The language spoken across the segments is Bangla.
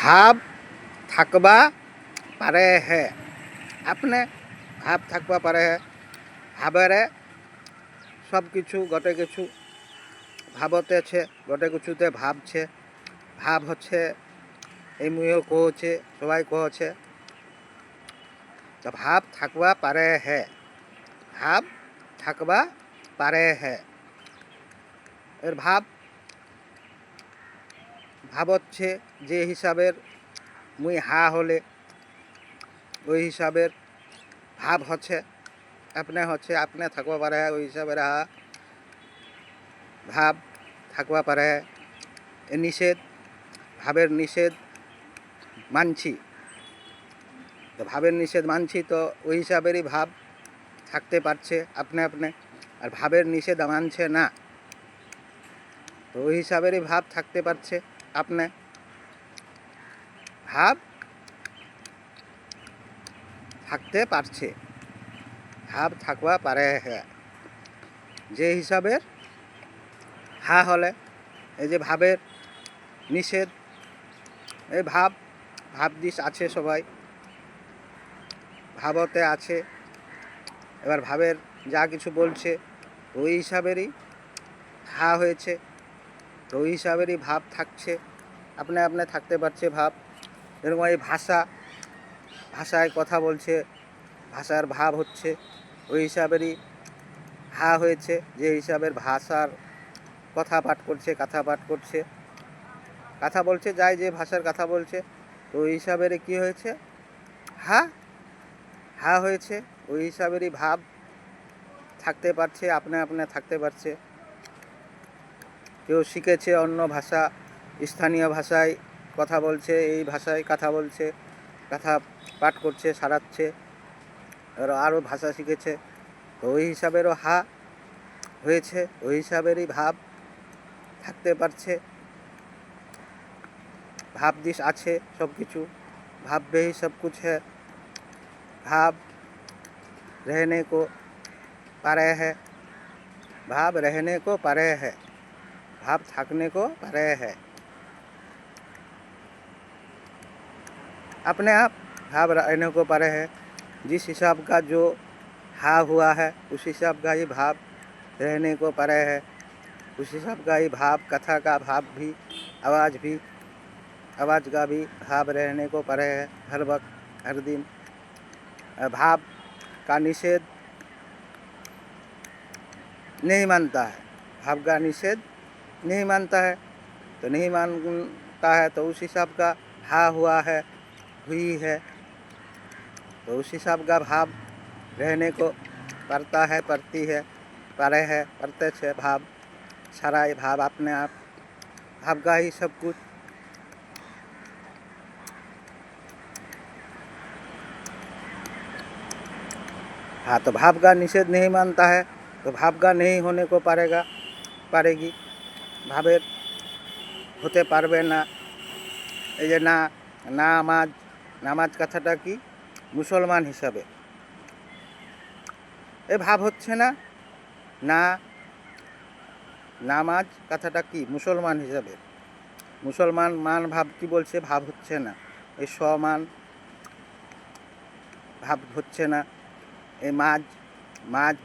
ভাব থাকবা পারে হে। আপনি ভাব থাকবা পারে হে, ভাবেরে সব কিছু গটে কিছু ভাবতেছে, গটে কিছুতে ভাবছে। ভাব হচ্ছে এই মুইও কহছে, সবাই কহছে। তো ভাব থাকবা পারে হে, ভাব থাকবা পারে হে। এর ভাব হচ্ছে যে হিসাবের মুই হা হলে ওই হিসাবের ভাব হচ্ছে আপনি থাকবা পারে ওই হিসাবের হা ভাব থাকবা পারে। এ নিষেধ, ভাবের নিষেধ মানছি, তো ভাবের নিষেধ মানছি, তো ওই হিসাবেরই ভাব থাকতে পারছে আপনি। আর ভাবের নিষেধ মানছে না, তো ওই হিসাবেরই ভাব থাকতে পারছে আপনি। ভাব থাকতে পারছে, ভাব থাকবা পারে হ্যাঁ। যে হিসাবের হা হলে এই যে ভাবের নিষেধ, এই ভাব দিস আছে, সবাই ভাবতে আছে। এবার ভাবের যা কিছু বলছে ওই হিসাবেরই হা হয়েছে, তো ওই হিসাবেরই ভাব থাকছে আপনি থাকতে পারছে ভাব। এরকম এই ভাষায় কথা বলছে, ভাষার ভাব হচ্ছে ওই হিসাবেরই হা হয়েছে। যে হিসাবের ভাষার কথা পাঠ করছে, কথা বলছে, যাই যে ভাষার কথা বলছে, তো ওই হিসাবেরই কী হয়েছে, হা হয়েছে। ওই হিসাবেরই ভাব থাকতে পারছে আপনি থাকতে পারছে। কেউ শিখেছে অন্য ভাষা, স্থানীয় ভাষায় কথা বলছে, এই ভাষায় কথা বলছে, কথা পাঠ করছে, সারাচ্ছে, আরও ভাষা শিখেছে, তো ওই হিসাবেরও হা হয়েছে, ওই হিসাবেরই ভাব থাকতে পারছে। भाव दिस आछे सब किछु, भाव में ही सब कुछ है। भाव रहने को पारे है, भाव रहने को पारे है, भाव थकने को पारे है। अपने आप भाव रहने को पारे है। जिस हिसाब का जो हा हुआ है उस हिसाब का ही भाव रहने को पारे है। उस हिसाब का ही भाव, कथा का भाव भी, आवाज़ का भी भाव रहने को पारे है हर वक्त हर दिन। भाव का निषेध नहीं मानता है, भाव का निषेध नहीं मानता है, तो नहीं मानता है तो उस हिसाब का हा हुआ है, हुई है, तो उस हिसाब का भाव रहने को पड़ता है, पड़ती है, पारे है, प्रत्यक्ष है भाव। सारा ये भाव अपने आप, भाव का ही सब कुछ। हाँ, तो भाव का निषेध नहीं मानता है तो भाव का नहीं होने को पारेगी, भावेर होते पारबे ना। এই যে নামাজ কথাটা কি, মুসলমান হিসাবে এ ভাব হচ্ছে না। নামাজ কথাটা কি, মুসলমান হিসাবে, মুসলমান মান ভাব কি বলছে, ভাব হচ্ছে না। এই সমান ভাব হচ্ছে না। এই মাঝ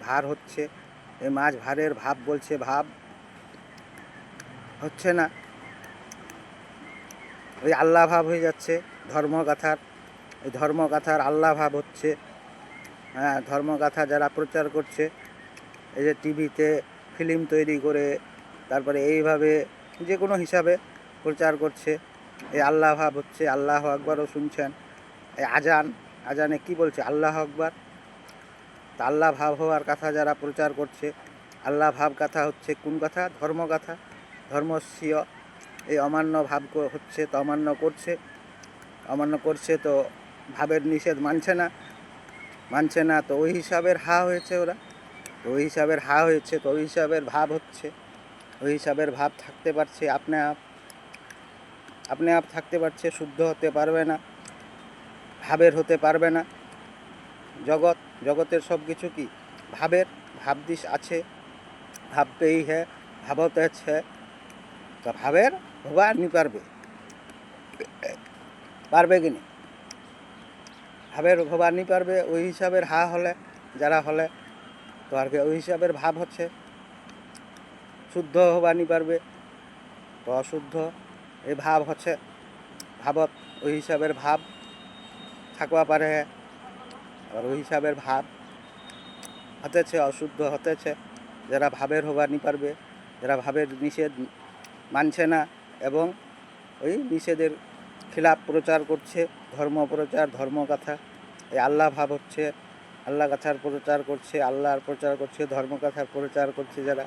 ভার হচ্ছে, এই মাঝ ভারের ভাব বলছে, ভাব হচ্ছে না। ওই আল্লাহ ভাব হয়ে যাচ্ছে ধর্মগাথার, এই ধর্মগাথার আল্লাহ ভাব হচ্ছে। হ্যাঁ, ধর্মগাথা যারা প্রচার করছে, এই যে টিভিতে ফিল্ম তৈরি করে তারপরে এইভাবে যে কোনো হিসাবে প্রচার করছে, এই আল্লাহ ভাব হচ্ছে। আল্লাহ আকবারও শুনছেন, এই আজানে কি বলছে, আল্লাহ আকবার। তা আল্লাহ ভাব হওয়ার কথা যারা প্রচার করছে, আল্লাহ ভাব কথা হচ্ছে কোন কথা, ধর্মগাথা, ধর্মস্বীয়। এই অমান্য ভাব হচ্ছে, তো অমান্য করছে, তো ভাবের নিষেধ মানছে না, তো ওই হিসাবের হা হয়েছে ওরা, তো ওই হিসাবের হা হয়েছে, তো ওই হিসাবের ভাব হচ্ছে, ওই হিসাবের ভাব থাকতে পারছে আপনি আপ থাকতে পারছে। শুদ্ধ হতে পারবে না, ভাবের হতে পারবে না। জগতের সব কিছু কি ভাবের, ভাবদিস আছে, ভাবতেই হ্যাঁ, ভাবতে আছে, তো ভাবের হবা নি পারবে। পারবে কি না? ভাবের ভবানী পারবে ওই হিসাবের হা হলে, যারা হলে তো আর কি ওই হিসাবের ভাব হচ্ছে। শুদ্ধ ভবানী পারবে তো অশুদ্ধ এই ভাব হচ্ছে, ভাবত ওই হিসাবের ভাব থাকবা পারে, আর ওই হিসাবের ভাব হতেছে অশুদ্ধ হতেছে। যারা ভাবের হবানি পারবে, যারা ভাবের নিষেধ মানছে না এবং ওই নিষেধের খিলাফ প্রচার করছে, ধর্ম প্রচার, ধর্মকথা, এই আল্লাহ ভাব হচ্ছে, আল্লাহ কথার প্রচার করছে, আল্লাহর প্রচার করছে, ধর্মকথার প্রচার করছে, যারা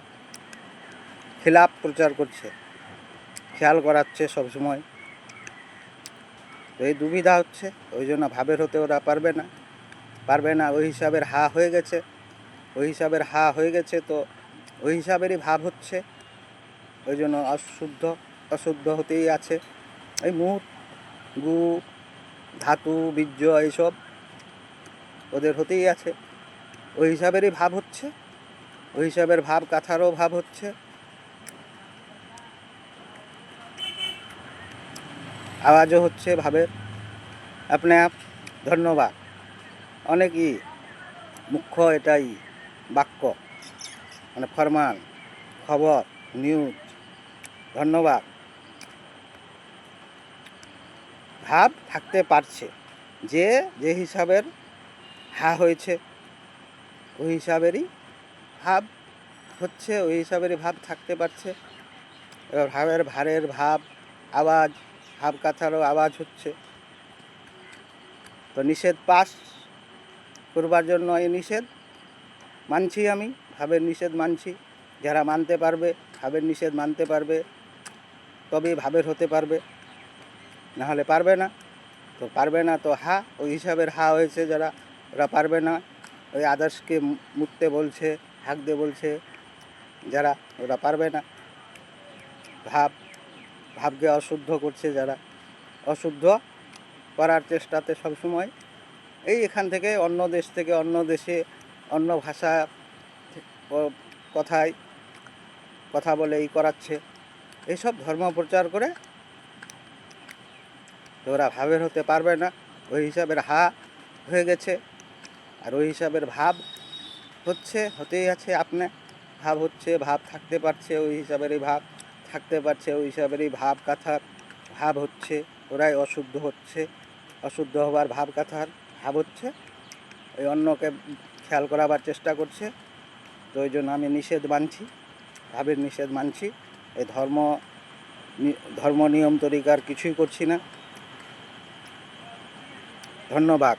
খিলাফ প্রচার করছে, খেয়াল করাচ্ছে সবসময়। তো এই দুবিধা হচ্ছে, ওই জন্য ভাবের হতে ওরা পারবে না ওই হিসাবের হা হয়ে গেছে, ওই হিসাবের হা হয়ে গেছে, তো ওই হিসাবেরই ভাব হচ্ছে। ওই জন্য অশুদ্ধ হতেই আছে। এই মুখ, গু, ধাতু, বীর্য এইসব ওদের হতেই আছে, ওই হিসাবেরই ভাব হচ্ছে, ওই হিসাবের ভাব কাথারও ভাব হচ্ছে। আওয়াজও হচ্ছে ভাবের আপনি আপ। ধন্যবাদ। অনেকই মুখ্য এটাই বাক্য, মানে ফরমান, খবর, নিউজ। ধন্যবাদ। ভাব থাকতে পারছে, যে যে হিসাবের হা হয়েছে ওই হিসাবেরই ভাব হচ্ছে, ওই হিসাবেরই ভাব থাকতে পারছে। এবার ভাবের ভারের ভাব, আওয়াজ, ভাব কাথারও আওয়াজ হচ্ছে। তো নিষেধ পাশ করবার জন্য এই নিষেধ মানছি, আমি ভাবের নিষেধ মানছি। যারা মানতে পারবে, ভাবের নিষেধ মানতে পারবে, তবেই ভাবের হতে পারবে, নাহলে পারবে না। তো পারবে না তো হা, ওই হিসাবের হা হয়েছে যারা, ওরা পারবে না। ওই আদার্সকে মুততে বলছে, হাঁকতে বলছে যারা, ওরা পারবে না। ভাবকে অশুদ্ধ করছে যারা, অশুদ্ধ করার চেষ্টাতে সবসময় এই এখান থেকে অন্য দেশ থেকে অন্য দেশে অন্য ভাষা কথায় কথা বলে এই করাচ্ছে, এইসব ধর্ম প্রচার করে। তো ওরা ভাবের হতে পারবে না, ওই হিসাবের হা হয়ে গেছে, আর ওই হিসাবের ভাব হচ্ছে, হতেই আছে। আপনি ভাব হচ্ছে, ভাব থাকতে পারছে, ওই হিসাবেরই ভাব থাকতে পারছে, ওই হিসাবেরই ভাব কাথার ভাব হচ্ছে। ওরাই অশুদ্ধ হচ্ছে, অশুদ্ধ হবার ভাব কাথার ভাব হচ্ছে, ওই অন্যকে খেয়াল করাবার চেষ্টা করছে। তো ওই জন্য আমি নিষেধ মানছি, ভাবের নিষেধ মানছি। এই ধর্ম নিয়ম তরিকার কিছুই করছি না। ধন্যবাদ।